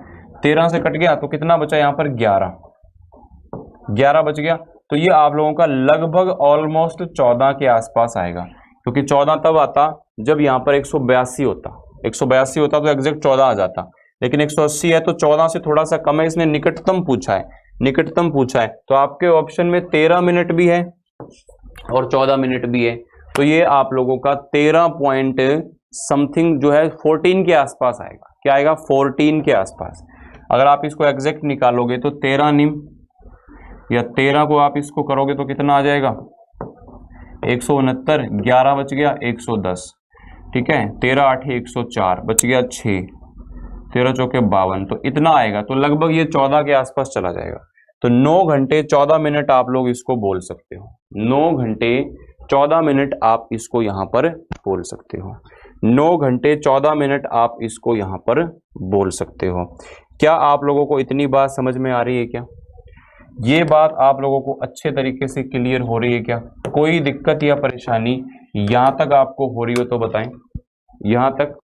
[SPEAKER 1] 13 से कट गया तो कितना बचा यहाँ पर 11 बच गया। तो ये आप लोगों का लगभग ऑलमोस्ट 14 के आसपास आएगा, क्योंकि 14 तब आता जब यहाँ पर 182 होता, 182 होता तो एग्जैक्ट 14 आ जाता, लेकिन 180 है तो 14 से थोड़ा सा कम है, इसने निकटतम पूछा है, निकटतम पूछा है। तो आपके ऑप्शन में 13 मिनट भी है और 14 मिनट भी है, तो ये आप लोगों का 13 समथिंग जो है 14 के आसपास आएगा। क्या आएगा? 14 के आसपास। अगर आप इसको एग्जैक्ट निकालोगे तो 13 निम या 13 को आप इसको करोगे तो कितना आ जाएगा? 169, 11 बच गया 110, ठीक है। 13 8 104, बच गया 6, 13 चौके 52, तो इतना आएगा। तो लगभग ये 14 के आसपास चला जाएगा। तो 9 घंटे 14 मिनट आप लोग इसको बोल सकते हो। 9 घंटे 14 मिनट आप इसको यहाँ पर बोल सकते हो। 9 घंटे 14 मिनट आप इसको यहाँ पर बोल सकते हो। क्या आप लोगों को इतनी बात समझ में आ रही है क्या? ये बात आप लोगों को अच्छे तरीके से क्लियर हो रही है क्या? कोई दिक्कत या परेशानी यहाँ तक आपको हो रही हो तो बताएं। यहाँ तक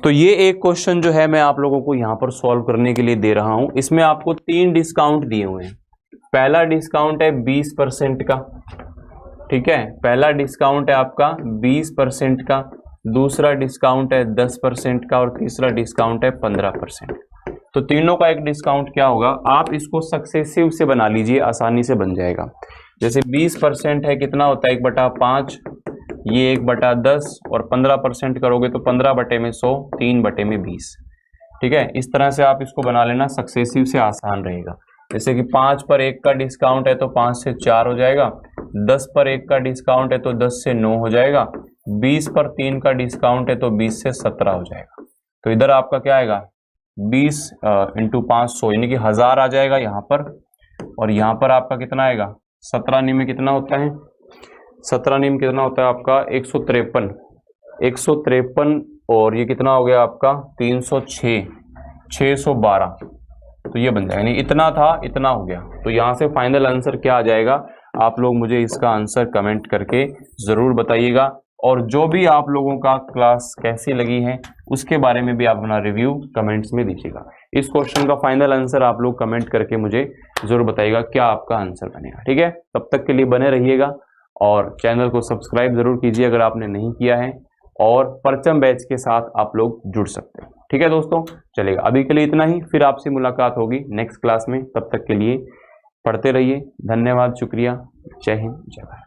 [SPEAKER 1] तो ये एक क्वेश्चन जो है मैं आप लोगों को यहाँ पर सॉल्व करने के लिए दे रहा हूं। इसमें आपको 3 डिस्काउंट दिए हुए हैं। पहला डिस्काउंट है 20% का, ठीक है। पहला डिस्काउंट है आपका 20% का, दूसरा डिस्काउंट है 10% का और तीसरा डिस्काउंट है 15%। तो तीनों का एक डिस्काउंट क्या होगा? आप इसको सक्सेसिव से बना लीजिए, आसानी से बन जाएगा। जैसे 20% है, कितना होता है? 1/5, ये 1/10 और 15% करोगे तो 15/100, 3/20, ठीक है। इस तरह से आप इसको बना लेना, सक्सेसिव से आसान रहेगा। जैसे कि 5 पर 1 का डिस्काउंट है तो 5 से 4 हो जाएगा, 10 पर 1 का डिस्काउंट है तो 10 से 9 हो जाएगा, 20 पर 3 का डिस्काउंट है तो 20 से 17 हो जाएगा। तो इधर आपका क्या आएगा? 20 × 500 यानी कि 1000 आ जाएगा यहाँ पर। और यहाँ पर आपका कितना आएगा? 17 निम में कितना होता है? 17 निम कितना होता है आपका? 153, 153 और ये कितना हो गया आपका? 306, 612। तो ये बन जाएगा, यानी इतना था इतना हो गया। तो यहाँ से फाइनल आंसर क्या आ जाएगा? आप लोग मुझे इसका आंसर कमेंट करके ज़रूर बताइएगा। और जो भी आप लोगों का क्लास कैसी लगी है उसके बारे में भी आप अपना रिव्यू कमेंट्स में दीजिएगा। इस क्वेश्चन का फाइनल आंसर आप लोग कमेंट करके मुझे ज़रूर बताइएगा क्या आपका आंसर बनेगा, ठीक है। तब तक के लिए बने रहिएगा और चैनल को सब्सक्राइब ज़रूर कीजिए अगर आपने नहीं किया है, और परचम बैच के साथ आप लोग जुड़ सकते हैं, ठीक है दोस्तों। चलेगा, अभी के लिए इतना ही, फिर आपसे मुलाकात होगी नेक्स्ट क्लास में। तब तक के लिए पढ़ते रहिए। धन्यवाद, शुक्रिया, जय हिंद, जय भारत।